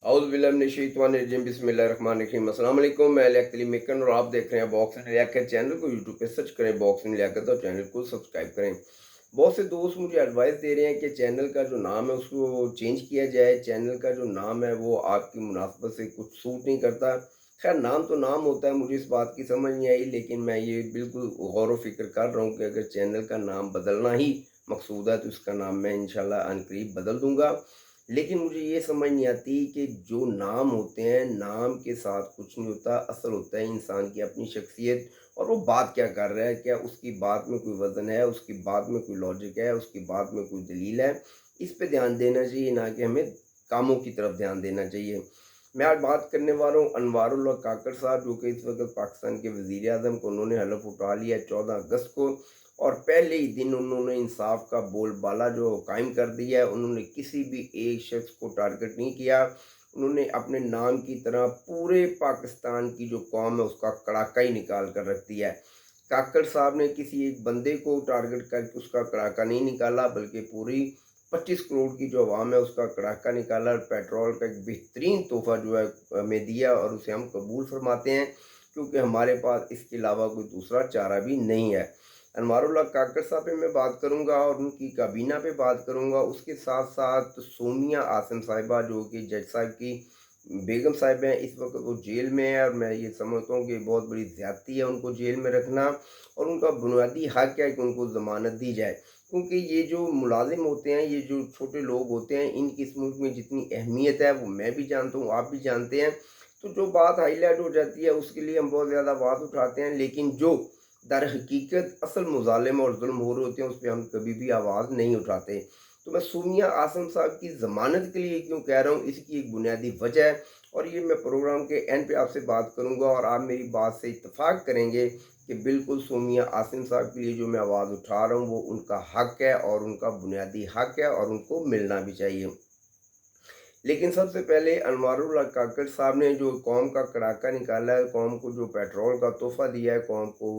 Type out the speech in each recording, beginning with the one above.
औज़ुबिल्लाहि बिस्मिल्लाहिर्रहमानिर्रहीम। अस्सलाम वालेकुम। मैं लियाकत अली मेकन और आप देख रहे हैं बॉक्स एंड लियाकत चैनल को। यूट्यूब पे सर्च करें बॉक्स एंड लियाकत और चैनल को सब्सक्राइब करें। बहुत से दोस्त मुझे एडवाइस दे रहे हैं कि चैनल का जो नाम है उसको चेंज किया जाए। चैनल का जो नाम है वो आपकी मुनासबत से कुछ सूट नहीं करता। खैर, नाम तो नाम होता है, मुझे इस बात की समझ नहीं आई, लेकिन मैं ये बिल्कुल गौर व फिक्र कर रहा हूँ कि अगर चैनल का नाम बदलना ही मकसूद है तो इसका नाम मैं इंशाल्लाह अनकरीब बदल दूंगा। लेकिन मुझे ये समझ नहीं आती कि जो नाम होते हैं, नाम के साथ कुछ नहीं होता, असल होता है इंसान की अपनी शख्सियत और वो बात क्या कर रहा है, क्या उसकी बात में कोई वज़न है, उसकी बात में कोई लॉजिक है, उसकी बात में कोई दलील है। इस पे ध्यान देना चाहिए, ना कि हमें कामों की तरफ ध्यान देना चाहिए। मैं आज बात करने वाला हूँ अनवारुल्लाह काकड़ साहब, जो कि इस वक़्त पाकिस्तान के वज़ीर-ए-आज़म को उन्होंने हलफ़ उठा लिया है 14 अगस्त को, और पहले ही दिन उन्होंने इंसाफ का बोलबाला जो कायम कर दिया है। उन्होंने किसी भी एक शख्स को टारगेट नहीं किया। उन्होंने अपने नाम की तरह पूरे पाकिस्तान की जो कौम है उसका कड़ाका ही निकाल कर रख दिया है। काकड़ साहब ने किसी एक बंदे को टारगेट करके उसका कड़ाका नहीं निकाला, बल्कि पूरी 25 करोड़ की जो आवाम है उसका कड़ाका निकाला। और पेट्रोल का एक बेहतरीन तोहफ़ा जो है हमें दिया, और उसे हम कबूल फरमाते हैं, क्योंकि हमारे पास इसके अलावा कोई दूसरा चारा भी नहीं है। अनवारुल्लाह काकड़ साहब पे मैं बात करूंगा और उनकी काबीना पे बात करूंगा। उसके साथ साथ सोनिया आसिम साहिबा, जो कि जज साहब की बेगम साहिब हैं, इस वक्त वो जेल में है, और मैं ये समझता हूँ कि बहुत बड़ी ज़्यादती है उनको जेल में रखना, और उनका बुनियादी हक है कि उनको ज़मानत दी जाए। क्योंकि ये जो मुलाजिम होते हैं, ये जो छोटे लोग होते हैं, इनकी इस मुल्क में जितनी अहमियत है वो मैं भी जानता हूँ, आप भी जानते हैं। तो जो बात हाईलाइट हो जाती है उसके लिए हम बहुत ज़्यादा आवाज़ उठाते हैं, लेकिन जो दर हकीकत असल मुज़ालिम और जुल्म हो रहे होते हैं उस पे हम कभी भी आवाज़ नहीं उठाते। तो मैं सोनिया आसिम साहब की ज़मानत के लिए क्यों कह रहा हूँ, इसकी एक बुनियादी वजह है, और ये मैं प्रोग्राम के एंड पे आपसे बात करूँगा, और आप मेरी बात से इत्तेफाक करेंगे कि बिल्कुल सोनिया आसिम साहब के लिए जो मैं आवाज़ उठा रहा हूँ वो उनका हक है, और उनका बुनियादी हक है, और उनको मिलना भी चाहिए। लेकिन सबसे पहले अनवारुल्लाह काकड़ साहब ने जो कौम का कड़ाका निकाला है, कौम को जो पेट्रोल का तोहफ़ा दिया है, कौम को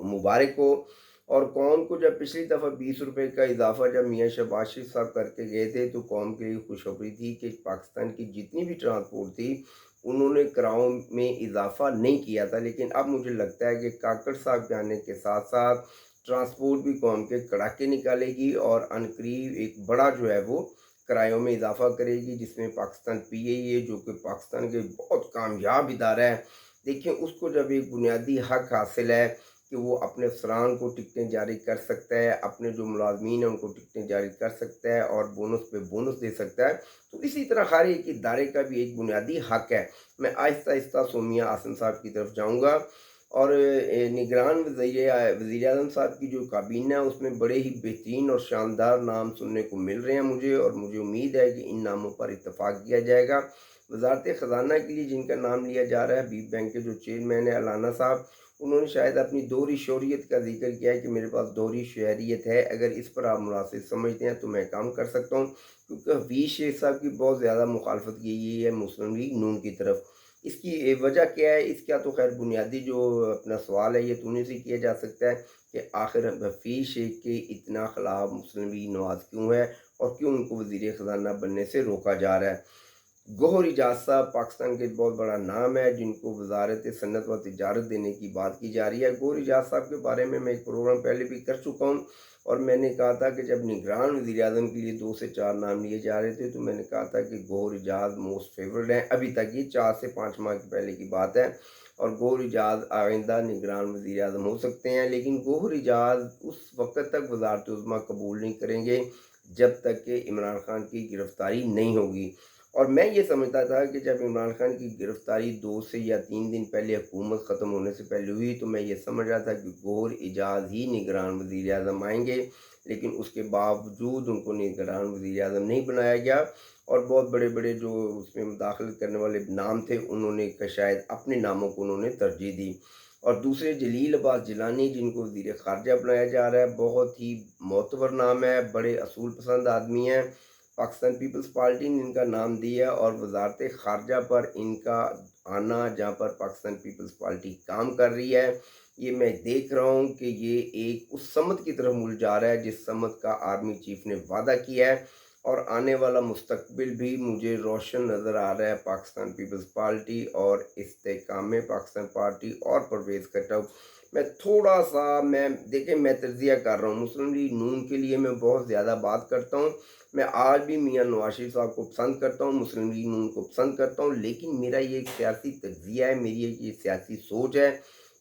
मुबारक हो। और कौम को जब पिछली दफ़ा 20 रुपए का इजाफ़ा जब मियाँ शहबाज शरीफ साहब करके गए थे, तो कौम के लिए खुशखबरी थी कि पाकिस्तान की जितनी भी ट्रांसपोर्ट थी उन्होंने किरायों में इजाफ़ा नहीं किया था। लेकिन अब मुझे लगता है कि काकड़ साहब के आने के साथ साथ ट्रांसपोर्ट भी कौम के कड़ाके निकालेगी, और अनकरीब एक बड़ा जो है वो किरायों में इजाफ़ा करेगी, जिसमें पाकिस्तान पीआईए, जो कि पाकिस्तान के बहुत कामयाब इदारा है, देखिए उसको जब एक बुनियादी हक हासिल है कि वो अपने अफसरान को टिकटें जारी कर सकता है, अपने जो मुलाजमीन हैं उनको टिकटें जारी कर सकता है, और बोनस पे बोनस दे सकता है, तो इसी तरह हर एक इदारे का भी एक बुनियादी हक है। मैं आहिस्ता आहिस्ता सोनिया आसिम साहब की तरफ जाऊँगा। और निगरान वज़ीर-ए-आज़म साहब की जो काबीना है उसमें बड़े ही बेहतरीन और शानदार नाम सुनने को मिल रहे हैं मुझे, और मुझे उम्मीद है कि इन नामों पर इत्तेफाक किया जाएगा। वज़ारत ख़ज़ाना के लिए जिनका नाम लिया जा रहा है, हबीब बैंक के जो चेयरमैन है अलाना साहब, उन्होंने शायद अपनी दोहरी शोहरियत का ज़िक्र किया है कि मेरे पास दोहरी शहरियत है। अगर इस पर आप मुनासिब समझते हैं तो मैं काम कर सकता हूँ, क्योंकि हफीज़ शेख साहब की बहुत ज़्यादा मुखालफत की गई है मुस्लिम लीग नून की तरफ। इसकी वजह क्या है? इसका तो खैर बुनियादी जो अपना सवाल है ये तो उन्हीं से किया जा सकता है कि आखिर हफीज़ शेख के इतना खिलाफ मुस्लिम लीग नवाज़ क्यों है, और क्यों उनको वज़ीर ख़ज़ाना बनने से रोका जा रहा है। गौहर इजाज़ साहब पाकिस्तान के बहुत बड़ा नाम है, जिनको वजारत सनत व तिजारत देने की बात की जा रही है। गौहर इजाज़ साहब के बारे में मैं एक प्रोग्राम पहले भी कर चुका हूँ, और मैंने कहा था कि जब निगरान वज़ीर-ए-आज़म के लिए 2 से 4 नाम लिए जा रहे थे, तो मैंने कहा था कि गौहर इजाज़ मोस्ट फेवरेट हैं। अभी तक ये 4 से 5 माह की पहले की बात है, और गौहर इजाज़ आइंदा निगरान वज़ीर-ए-आज़म हो सकते हैं। लेकिन गौहर इजाज़ उस वक़्त तक वज़ारत उज़्मा कबूल नहीं करेंगे जब तक कि इमरान खान की गिरफ़्तारी नहीं होगी। और मैं ये समझता था कि जब इमरान खान की गिरफ़्तारी 2 से या 3 दिन पहले हुकूमत ख़त्म होने से पहले हुई, तो मैं ये समझ रहा था कि गौहर इजाज़ ही निगरान वज़ीर-ए-आज़म आएँगे। लेकिन उसके बावजूद उनको निगरान वज़ीर-ए-आज़म नहीं बनाया गया, और बहुत बड़े-बड़े जो उसमें मुदाख़लत करने वाले नाम थे, उन्होंने शायद अपने नामों को उन्होंने तरजीह दी। और दूसरे जलील अब्बास जिलानी, जिनको वज़ीर ख़ारजा बनाया जा रहा है, बहुत ही मोतबर नाम है, बड़े असूल पसंद आदमी हैं। पाकिस्तान पीपल्स पार्टी ने इनका नाम दिया, और वजारत ख़ारजा पर इनका आना, जहाँ पर पाकिस्तान पीपल्स पार्टी काम कर रही है, ये मैं देख रहा हूँ कि ये एक उस समत की तरफ मुड़ जा रहा है जिस समत का आर्मी चीफ ने वादा किया है। اور آنے والا مستقبل بھی مجھے روشن نظر آ رہا ہے پاکستان پیپلز پارٹی اور استحکام پاکستان پارٹی اور پرویز خٹک۔ میں دیکھیں میں تجزیہ کر رہا ہوں، مسلم لیگ نون کے لیے میں بہت زیادہ بات کرتا ہوں۔ میں آج بھی میاں نواز شریف صاحب کو پسند کرتا ہوں، مسلم لیگ نون کو پسند کرتا ہوں، لیکن میرا یہ ایک سیاسی تجزیہ ہے، میری ایک یہ سیاسی سوچ ہے۔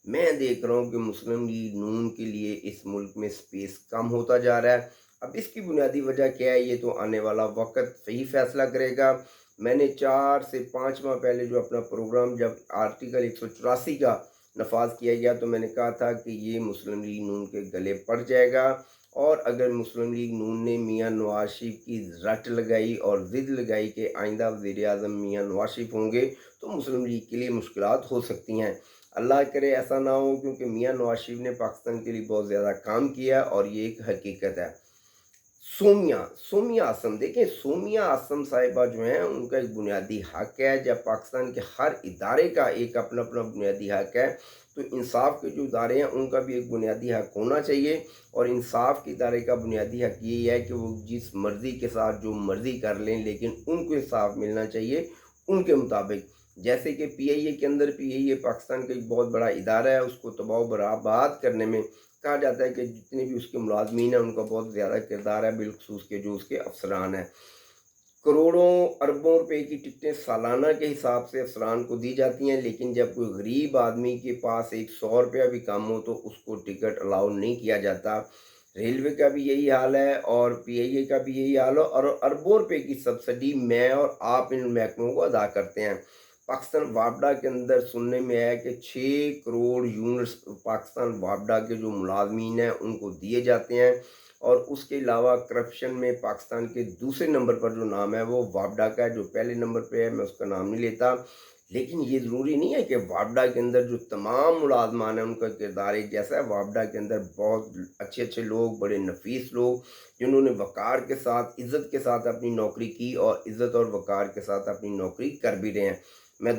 میں دیکھ رہا ہوں کہ مسلم لیگ نون کے لیے اس ملک میں سپیس کم ہوتا جا رہا ہے۔ اب اس کی بنیادی وجہ کیا ہے، یہ تو آنے والا وقت صحیح فیصلہ کرے گا۔ میں نے 4 سے 5 ماہ پہلے جو اپنا پروگرام جب آرٹیکل 184 کا نفاذ کیا گیا تو میں نے کہا تھا کہ یہ مسلم لیگ نون کے گلے پڑ جائے گا، اور اگر مسلم لیگ نون نے میاں نواز شریف کی رٹ لگائی اور ضد لگائی کہ آئندہ وزیر اعظم میاں نواز شریف ہوں گے تو مسلم لیگ کے لیے مشکلات ہو سکتی ہیں۔ اللہ کرے ایسا نہ ہو، کیونکہ میاں نواز شریف نے پاکستان کے لیے بہت زیادہ کام کیا اور یہ ایک حقیقت ہے۔ سومیہ آسم، دیکھیں سومیہ آسم صاحبہ جو ہیں ان کا ایک بنیادی حق ہے، جب پاکستان کے ہر ادارے کا ایک اپنا اپنا بنیادی حق ہے تو انصاف کے جو ادارے ہیں ان کا بھی ایک بنیادی حق ہونا چاہیے، اور انصاف کے ادارے کا بنیادی حق یہی ہے کہ وہ جس مرضی کے ساتھ جو مرضی کر لیں، لیکن ان کو انصاف ملنا چاہیے ان کے مطابق۔ جیسے کہ پی آئی اے کے اندر، پی آئی اے پاکستان کا ایک بہت بڑا ادارہ ہے، اس کو تباہ و برباد کرنے میں کہا جاتا ہے کہ جتنے بھی اس کے ملازمین ہیں ان کا بہت زیادہ کردار ہے، بالخصوص کے جو اس کے افسران ہیں۔ کروڑوں اربوں روپے کی ٹکٹیں سالانہ کے حساب سے افسران کو دی جاتی ہیں، لیکن جب کوئی غریب آدمی کے پاس 100 روپیہ بھی کم ہو تو اس کو ٹکٹ الاؤ نہیں کیا جاتا۔ ریلوے کا بھی یہی حال ہے اور پی آئی اے کا بھی یہی حال ہے، اور اربوں روپے کی سبسڈی میں اور آپ ان محکموں کو ادا کرتے ہیں۔ پاکستان وابڈا کے اندر سننے میں آیا کہ 6 کروڑ یونٹس پاکستان وابڈا کے جو ملازمین ہیں ان کو دیے جاتے ہیں، اور اس کے علاوہ کرپشن میں پاکستان کے دوسرے نمبر پر جو نام ہے وہ وابڈا کا ہے، جو پہلے نمبر پہ ہے میں اس کا نام نہیں لیتا۔ لیکن یہ ضروری نہیں ہے کہ وابڈا کے اندر جو تمام ملازمان ہیں ان کا کردار ایک جیسا ہے۔ وابڈا کے اندر بہت اچھے اچھے لوگ، بڑے نفیس لوگ جنہوں نے وقار کے ساتھ، عزت کے ساتھ اپنی نوکری کی اور عزت اور وقار کے ساتھ اپنی نوکری کر بھی رہے ہیں۔ میں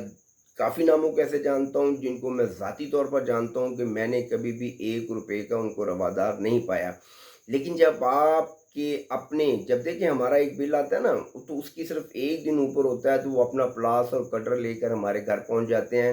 کافی ناموں کو ایسے جانتا ہوں جن کو میں ذاتی طور پر جانتا ہوں کہ میں نے کبھی بھی 1 روپے کا ان کو روادار نہیں پایا، لیکن جب آپ کے اپنے، جب دیکھیں ہمارا ایک بل آتا ہے نا تو اس کی صرف 1 دن اوپر ہوتا ہے تو وہ اپنا پلاس اور کٹر لے کر ہمارے گھر پہنچ جاتے ہیں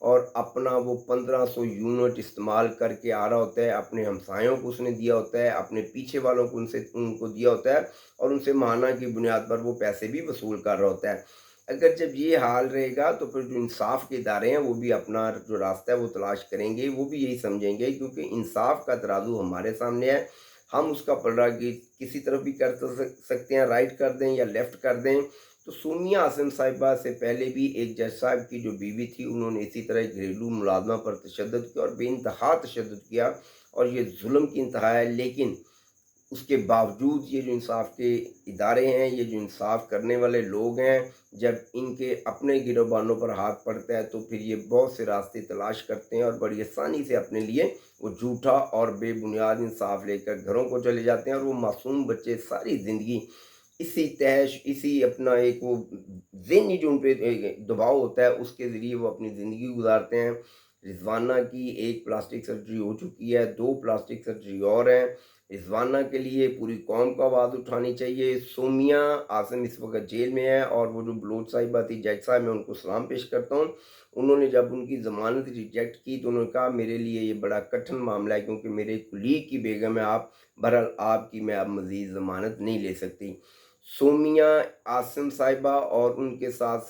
اور اپنا وہ 1500 یونٹ استعمال کر کے آ رہا ہوتا ہے، اپنے ہمسایوں کو اس نے دیا ہوتا ہے، اپنے پیچھے والوں کو ان کو دیا ہوتا ہے، اور ان سے ماہانہ کی بنیاد پر وہ پیسے بھی وصول کر رہا ہوتا ہے۔ اگر جب یہ حال رہے گا تو پھر جو انصاف کے ادارے ہیں وہ بھی اپنا جو راستہ ہے وہ تلاش کریں گے، وہ بھی یہی سمجھیں گے، کیونکہ انصاف کا ترازو ہمارے سامنے ہے، ہم اس کا پلڑا کسی طرف بھی کر سکتے ہیں، رائٹ کر دیں یا لیفٹ کر دیں۔ تو سومیہ آسم صاحبہ سے پہلے بھی ایک جج صاحب کی جو بیوی تھی انہوں نے اسی طرح گھریلو ملازمہ پر تشدد کیا اور بے انتہا تشدد کیا، اور یہ ظلم کی انتہا ہے۔ لیکن اس کے باوجود یہ جو انصاف کے ادارے ہیں، یہ جو انصاف کرنے والے لوگ ہیں، جب ان کے اپنے گروبانوں پر ہاتھ پڑتا ہے تو پھر یہ بہت سے راستے تلاش کرتے ہیں اور بڑی آسانی سے اپنے لیے وہ جھوٹا اور بے بنیاد انصاف لے کر گھروں کو چلے جاتے ہیں، اور وہ معصوم بچے ساری زندگی اسی تحش، اسی اپنا ایک وہ ذہنی جو ان پہ دباؤ ہوتا ہے اس کے ذریعے وہ اپنی زندگی گزارتے ہیں۔ رضوانہ کی 1 پلاسٹک سرجری ہو چکی ہے، 2 پلاسٹک سرجری اور ہیں۔ رضوانہ کے لیے پوری قوم کو آواز اٹھانی چاہیے۔ سومیہ آسم اس وقت جیل میں ہے، اور وہ جو بلوچ صاحبہ تھی، جج صاحب میں ان کو سلام پیش کرتا ہوں، انہوں نے جب ان کی ضمانت ریجیکٹ کی تو انہوں نے کہا میرے لیے یہ بڑا کٹھن معاملہ ہے، کیونکہ میرے کلیگ کی بیگم ہے، بہرحال آپ کی میں اب مزید ضمانت نہیں لے سکتی۔ سومیہ آسم صاحبہ اور ان کے ساتھ